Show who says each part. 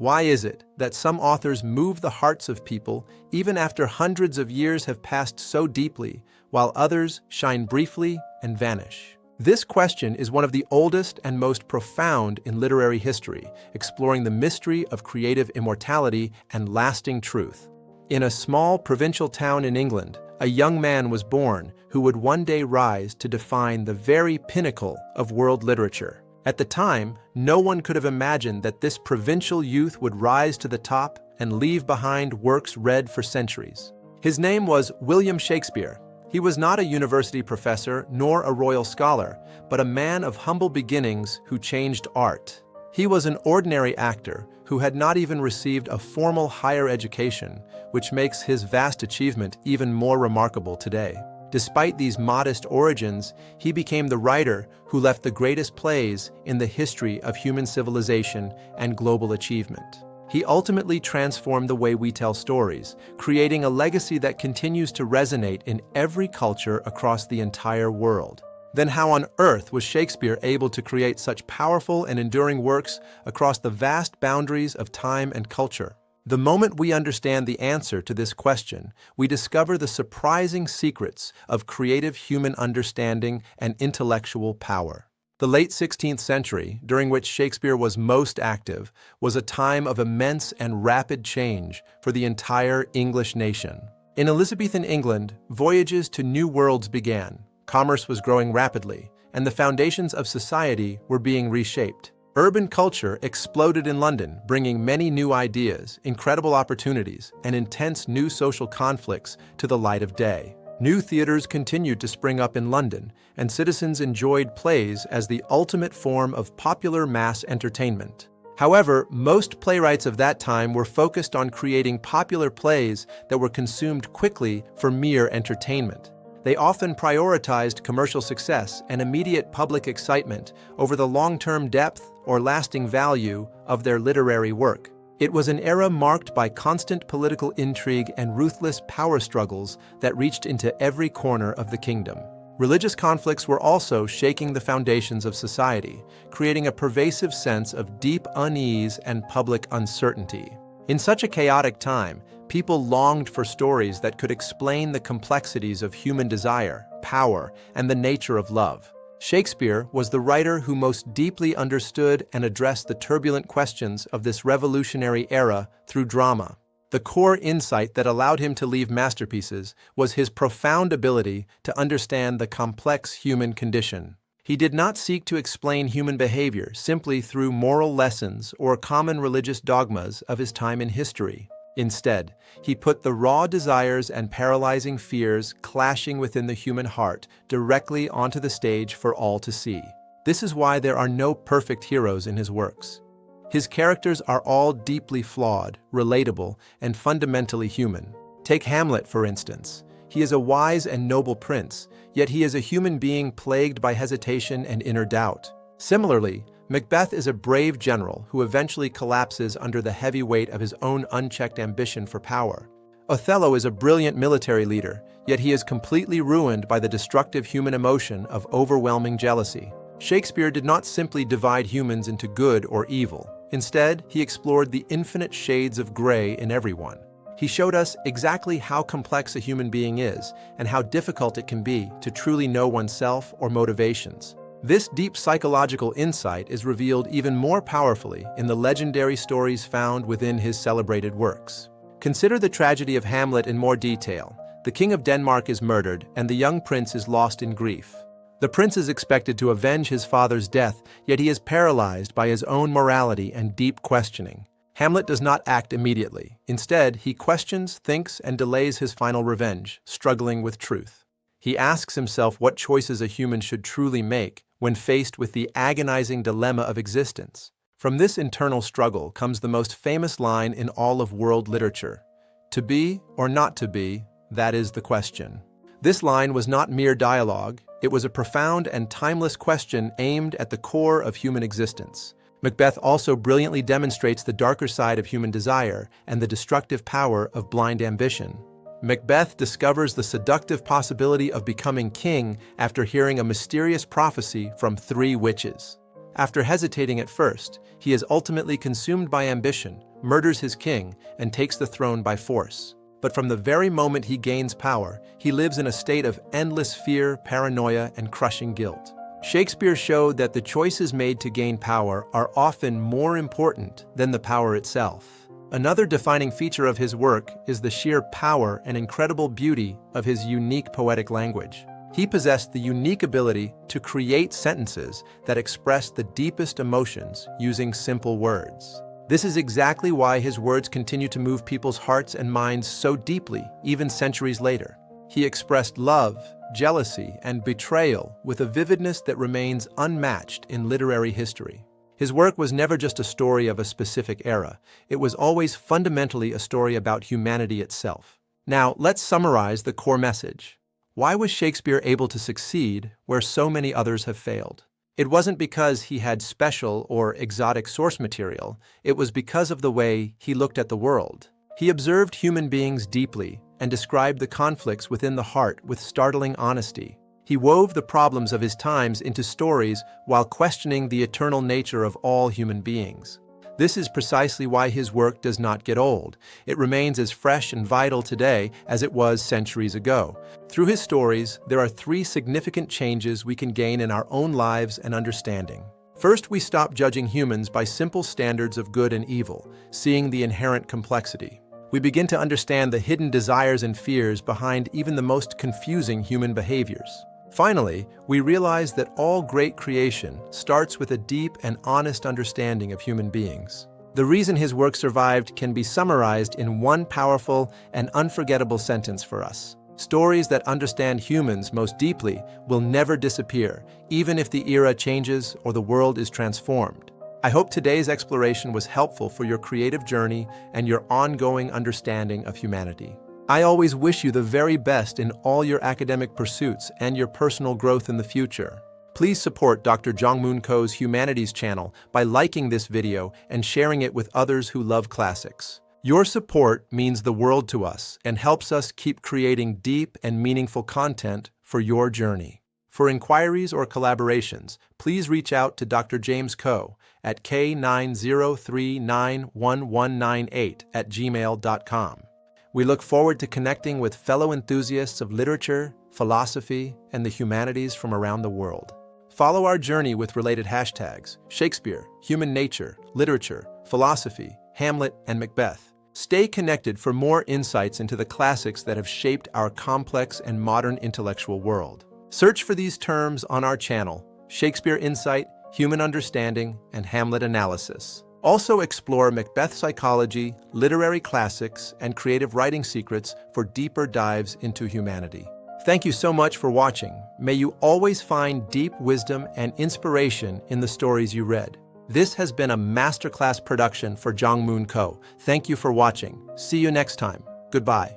Speaker 1: Why is it that some authors move the hearts of people even after hundreds of years have passed so deeply, while others shine briefly and vanish? This question is one of the oldest and most profound in literary history, exploring the mystery of creative immortality and lasting truth. In a small provincial town in England, a young man was born who would one day rise to define the very pinnacle of world literature. At the time, no one could have imagined that this provincial youth would rise to the top and leave behind works read for centuries. His name was William Shakespeare. He was not a university professor nor a royal scholar, but a man of humble beginnings who changed art. He was an ordinary actor who had not even received a formal higher education, which makes his vast achievement even more remarkable today. Despite these modest origins, he became the writer who left the greatest plays in the history of human civilization and global achievement. He ultimately transformed the way we tell stories, creating a legacy that continues to resonate in every culture across the entire world. Then how on earth was Shakespeare able to create such powerful and enduring works across the vast boundaries of time and culture? The moment we understand the answer to this question, we discover the surprising secrets of creative human understanding and intellectual power. The late 16th century, during which Shakespeare was most active, was a time of immense and rapid change for the entire English nation. In Elizabethan England, voyages to new worlds began. Commerce was growing rapidly, and the foundations of society were being reshaped. Urban culture exploded in London, bringing many new ideas, incredible opportunities, and intense new social conflicts to the light of day. New theaters continued to spring up in London, and citizens enjoyed plays as the ultimate form of popular mass entertainment. However, most playwrights of that time were focused on creating popular plays that were consumed quickly for mere entertainment. They often prioritized commercial success and immediate public excitement over the long-term depth or lasting value of their literary work. It was an era marked by constant political intrigue and ruthless power struggles that reached into every corner of the kingdom. Religious conflicts were also shaking the foundations of society, creating a pervasive sense of deep unease and public uncertainty. In such a chaotic time, people longed for stories that could explain the complexities of human desire, power, and the nature of love. Shakespeare was the writer who most deeply understood and addressed the turbulent questions of this revolutionary era through drama. The core insight that allowed him to leave masterpieces was his profound ability to understand the complex human condition. He did not seek to explain human behavior simply through moral lessons or common religious dogmas of his time in history. Instead, he put the raw desires and paralyzing fears clashing within the human heart directly onto the stage for all to see. This is why there are no perfect heroes in his works. His characters are all deeply flawed, relatable, and fundamentally human. Take Hamlet, for instance. He is a wise and noble prince, yet he is a human being plagued by hesitation and inner doubt. Similarly, Macbeth is a brave general who eventually collapses under the heavy weight of his own unchecked ambition for power. Othello is a brilliant military leader, yet he is completely ruined by the destructive human emotion of overwhelming jealousy. Shakespeare did not simply divide humans into good or evil. Instead, he explored the infinite shades of gray in everyone. He showed us exactly how complex a human being is and how difficult it can be to truly know oneself or motivations. This deep psychological insight is revealed even more powerfully in the legendary stories found within his celebrated works. Consider the tragedy of Hamlet in more detail. The king of Denmark is murdered, and the young prince is lost in grief. The prince is expected to avenge his father's death, yet he is paralyzed by his own morality and deep questioning. Hamlet does not act immediately. Instead, he questions, thinks, and delays his final revenge, struggling with truth. He asks himself what choices a human should truly make when faced with the agonizing dilemma of existence. From this internal struggle comes the most famous line in all of world literature: "To be or not to be, that is the question." This line was not mere dialogue, it was a profound and timeless question aimed at the core of human existence. Macbeth also brilliantly demonstrates the darker side of human desire and the destructive power of blind ambition. Macbeth discovers the seductive possibility of becoming king after hearing a mysterious prophecy from 3 witches. After hesitating at first, he is ultimately consumed by ambition, murders his king, and takes the throne by force. But from the very moment he gains power, he lives in a state of endless fear, paranoia, and crushing guilt. Shakespeare showed that the choices made to gain power are often more important than the power itself. Another defining feature of his work is the sheer power and incredible beauty of his unique poetic language. He possessed the unique ability to create sentences that express the deepest emotions using simple words. This is exactly why his words continue to move people's hearts and minds so deeply, even centuries later. He expressed love, jealousy, and betrayal with a vividness that remains unmatched in literary history. His work was never just a story of a specific era. It was always fundamentally a story about humanity itself. Now, let's summarize the core message. Why was Shakespeare able to succeed where so many others have failed? It wasn't because he had special or exotic source material. It was because of the way he looked at the world. He observed human beings deeply and described the conflicts within the heart with startling honesty. He wove the problems of his times into stories while questioning the eternal nature of all human beings. This is precisely why his work does not get old. It remains as fresh and vital today as it was centuries ago. Through his stories, there are three significant changes we can gain in our own lives and understanding. First, we stop judging humans by simple standards of good and evil, seeing the inherent complexity. We begin to understand the hidden desires and fears behind even the most confusing human behaviors. Finally, we realize that all great creation starts with a deep and honest understanding of human beings. The reason his work survived can be summarized in one powerful and unforgettable sentence for us. Stories that understand humans most deeply will never disappear, even if the era changes or the world is transformed. I hope today's exploration was helpful for your creative journey and your ongoing understanding of humanity. I always wish you the very best in all your academic pursuits and your personal growth in the future. Please support Dr. Jongmoon Ko's Humanities channel by liking this video and sharing it with others who love classics. Your support means the world to us and helps us keep creating deep and meaningful content for your journey. For inquiries or collaborations, please reach out to Dr. James Ko at k90391198@gmail.com. We look forward to connecting with fellow enthusiasts of literature, philosophy, and the humanities from around the world. Follow our journey with related hashtags: Shakespeare, human nature, literature, philosophy, Hamlet, and Macbeth. Stay connected for more insights into the classics that have shaped our complex and modern intellectual world. Search for these terms on our channel: Shakespeare Insight, Human Understanding, and Hamlet Analysis. Also explore Macbeth psychology, literary classics, and creative writing secrets for deeper dives into humanity. Thank you so much for watching. May you always find deep wisdom and inspiration in the stories you read. This has been a masterclass production for Jongmoon Ko. Thank you for watching. See you next time. Goodbye.